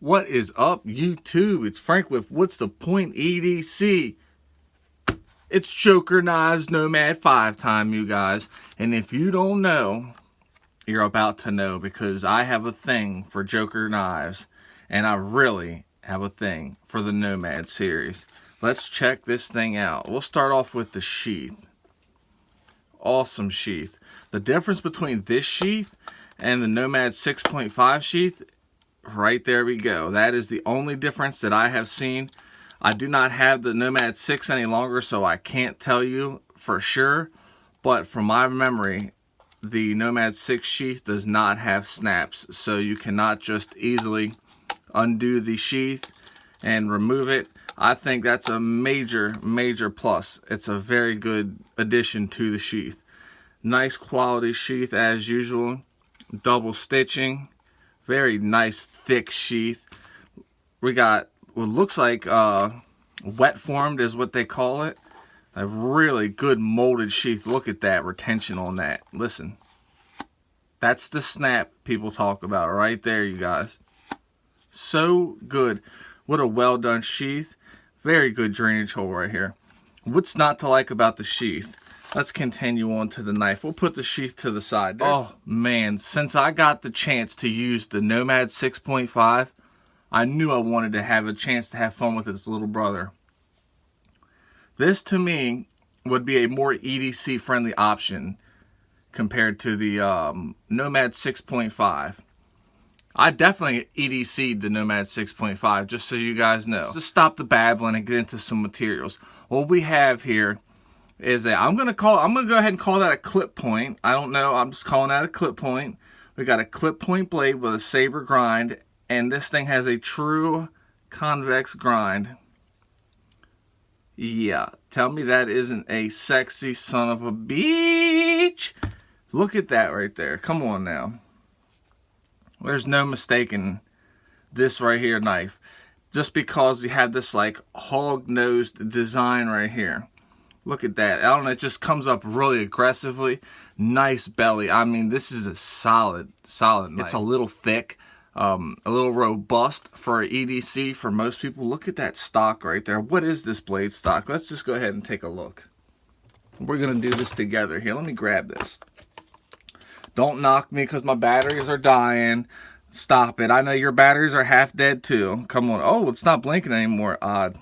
What is up, YouTube? It's Frank with What's the Point EDC. It's Joker Knives Nomad 5 time, you guys. And if you don't know, you're about to know, because I have a thing for Joker Knives. And I really have a thing for the Nomad series. Let's check this thing out. We'll start off with the sheath. Awesome sheath. The difference between this sheath and the Nomad 6.5 sheath, right there we go. That is the only difference that I have seen. I do not have the Nomad 6 any longer, so I can't tell you for sure. But from my memory, the Nomad 6 sheath does not have snaps, so you cannot just easily undo the sheath and remove it. I think that's a major plus. It's a very good addition to the sheath. Nice quality sheath as usual. Double stitching. Very nice thick sheath. We got what looks like wet formed is what they call it. A really good molded sheath. Look at that retention on that. Listen. That's the snap people talk about right there, you guys. So good. What a well done sheath. Very good drainage hole right here. What's not to like about the sheath? Let's continue on to the knife. We'll put the sheath to the side. Oh man, since I got the chance to use the Nomad 6.5, I knew I wanted to have a chance to have fun with its little brother. This to me would be a more EDC friendly option compared to the Nomad 6.5. I definitely EDC'd the Nomad 6.5, just so you guys know. Just stop the babbling and get into some materials. What we have here is a, I'm gonna go ahead and call that a clip point. I don't know, I'm just calling that a clip point. We got a clip point blade with a saber grind, and this thing has a true convex grind. Yeah, tell me that isn't a sexy son of a bitch. Look at that right there. Come on now. There's no mistaking this right here knife. Just because you have this like hog-nosed design right here. Look at that. I don't know, it just comes up really aggressively. Nice belly. I mean, this is a solid knife. It's a little thick, a little robust for an EDC for most people. Look at that stock right there. What is this blade stock? Let's just go ahead and take a look. We're going to do this together here. Let me grab this. Don't knock me because my batteries are dying. Stop it. I know your batteries are half dead too. Come on. Oh, it's not blinking anymore. Odd.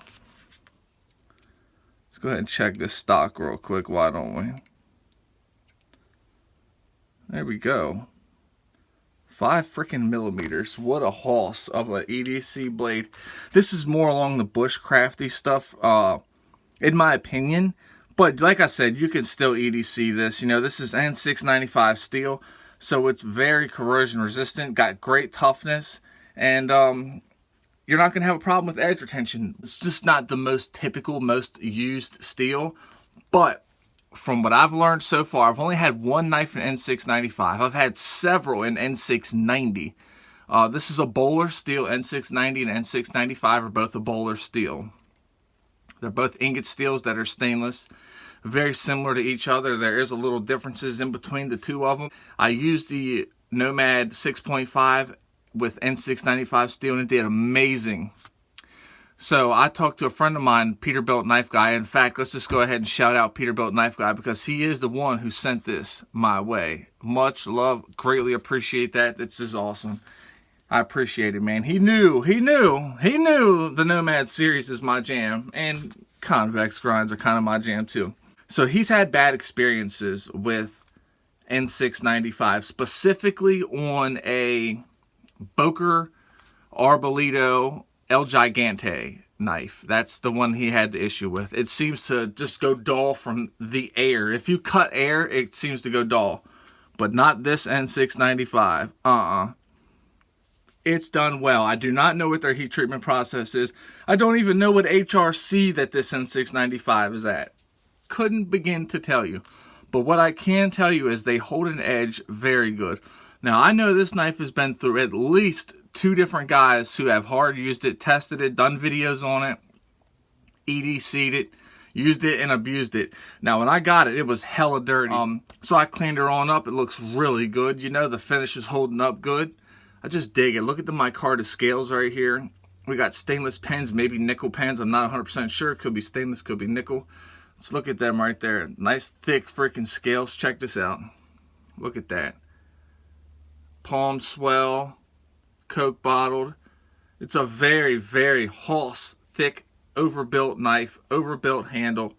Let's go ahead and check this stock real quick. Why don't we? There we go. 5 freaking millimeters. What a hoss of an EDC blade. This is more along the bushcrafty stuff, in my opinion. But like I said, you can still EDC this. You know, this is N695 steel, so it's very corrosion resistant, got great toughness, and you're not going to have a problem with edge retention. It's just not the most typical, most used steel. But from what I've learned so far, I've only had one knife in N695. I've had several in N690. This is a Bowler steel. N690 and N695 are both a Bowler steel. They're both ingot steels that are stainless. Very similar to each other. There is a little differences in between the two of them. I used the Nomad 6.5 with N695 steel, and it did amazing. So I talked to a friend of mine, Peterbilt Knife Guy. In fact, let's just go ahead and shout out Peterbilt Knife Guy, because he is the one who sent this my way. Much love. Greatly appreciate that. This is awesome. I appreciate it, man. He knew the Nomad series is my jam, and convex grinds are kind of my jam too. So he's had bad experiences with N695, specifically on a Joker Arbolito El Gigante knife. That's the one he had the issue with. It seems to just go dull from the air. If you cut air, it seems to go dull. But not this N695. It's done well. I do not know what their heat treatment process is. I don't even know what HRC that this N695 is at. Couldn't begin to tell you. But what I can tell you is they hold an edge very good. Now, I know this knife has been through at least 2 different guys who have hard used it, tested it, done videos on it, EDC'd it, used it, and abused it. Now, when I got it, it was hella dirty. So I cleaned her on up. It looks really good. You know, the finish is holding up good. I just dig it. Look at the micarta scales right here. We got stainless pens, maybe nickel pens. I'm not 100% sure. Could be stainless, could be nickel. Let's look at them right there. Nice thick freaking scales. Check this out. Look at that. Palm swell, Coke bottled. It's a very, very Hoss, thick, overbuilt knife, overbuilt handle.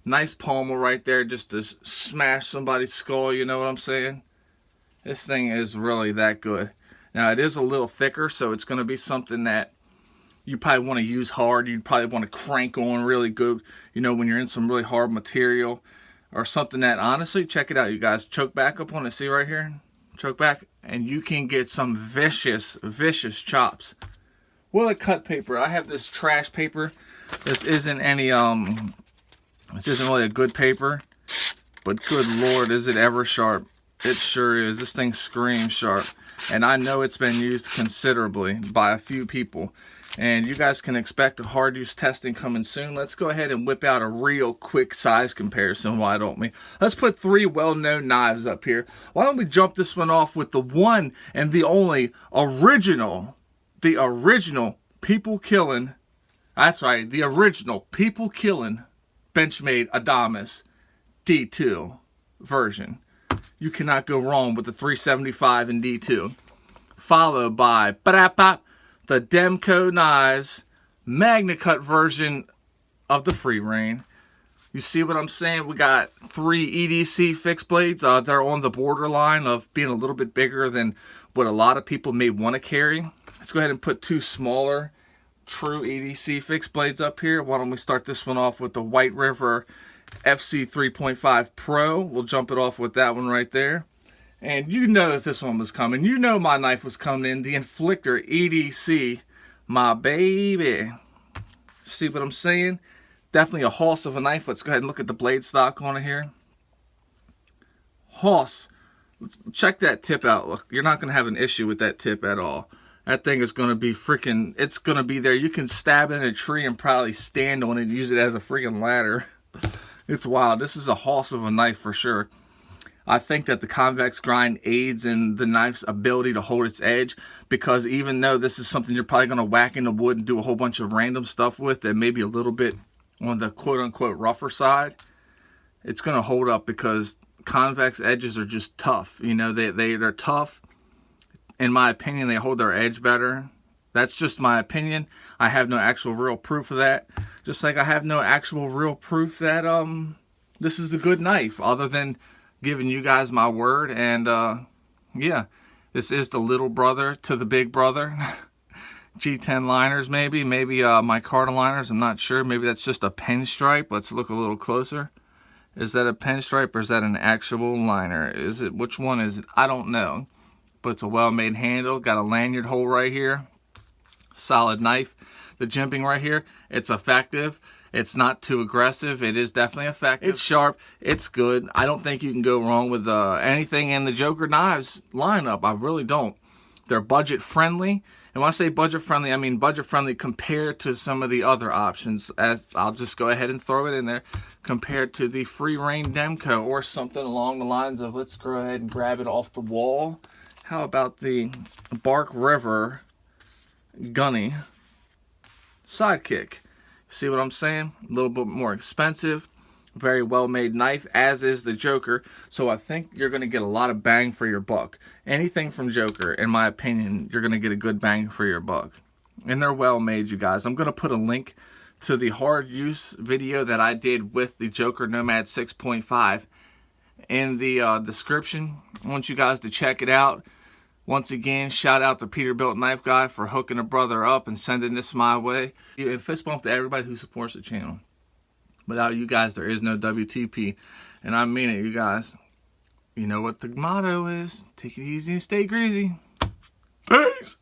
Nice pommel right there just to smash somebody's skull, you know what I'm saying? This thing is really that good. Now, it is a little thicker, so it's going to be something that you probably want to use hard. You'd probably want to crank on really good, you know, when you're in some really hard material. Or something that, honestly, check it out, you guys. Choke back up on it, see right here? Choke back, and you can get some vicious, vicious chops. Well, a cut paper. I have this trash paper. This isn't any, this isn't really a good paper. But good Lord, is it ever sharp. It sure is. This thing screams sharp. And I know it's been used considerably by a few people. And you guys can expect a hard use testing coming soon. Let's go ahead and whip out a real quick size comparison, why don't we? Let's put 3 well-known knives up here. Why don't we jump this one off with the one and the only original, people killing, that's right, the original people killing Benchmade Adamas D2 version. You cannot go wrong with the 375 in D2. Followed by the Joker Knives Magna Cut version of the free reign. You see what I'm saying? We got 3 EDC fixed blades. They're on the borderline of being a little bit bigger than what a lot of people may want to carry. Let's go ahead and put 2 smaller true EDC fixed blades up here. Why don't we start this one off with the White River FC 3.5 Pro. We'll jump it off with that one right there. And you know that this one was coming. You know my knife was coming in. The Inflictor EDC, my baby. See what I'm saying? Definitely a Hoss of a knife. Let's go ahead and look at the blade stock on it here. Hoss. Let's check that tip out. Look, you're not going to have an issue with that tip at all. That thing is going to be freaking, it's going to be there. You can stab it in a tree and probably stand on it and use it as a freaking ladder. It's wild. This is a Hoss of a knife for sure. I think that the convex grind aids in the knife's ability to hold its edge, because even though this is something you're probably going to whack into wood and do a whole bunch of random stuff with that may be a little bit on the quote-unquote rougher side, it's going to hold up because convex edges are just tough. You know, they're tough. In my opinion, they hold their edge better. That's just my opinion. I have no actual real proof of that. Just like I have no actual real proof that this is a good knife, other than giving you guys my word. And yeah, this is the little brother to the big brother. G10 liners, maybe micarta liners, I'm not sure. Maybe that's just a pen stripe. Let's look a little closer. Is that a pen stripe or is that an actual liner? Is it, which one is it? I don't know. But it's a well-made handle. Got a lanyard hole right here. Solid knife. The jimping right here, it's effective. It's not too aggressive. It is definitely effective. It's sharp. It's good. I don't think you can go wrong with anything in the Joker Knives lineup. I really don't. They're budget friendly. And when I say budget friendly, I mean budget friendly compared to some of the other options. As I'll just go ahead and throw it in there. Compared to the Free Reign Demco or something along the lines of, let's go ahead and grab it off the wall. How about the Bark River Gunny Sidekick? See what I'm saying? A little bit more expensive. Very well made knife, as is the Joker. So I think you're going to get a lot of bang for your buck. Anything from Joker, in my opinion, you're going to get a good bang for your buck. And they're well made, you guys. I'm going to put a link to the hard use video that I did with the Joker Nomad 6.5 in the description. I want you guys to check it out. Once again, shout out to Peterbilt Knife Guy for hooking a brother up and sending this my way. And fist bump to everybody who supports the channel. Without you guys, there is no WTP. And I mean it, you guys. You know what the motto is. Take it easy and stay greasy. Peace!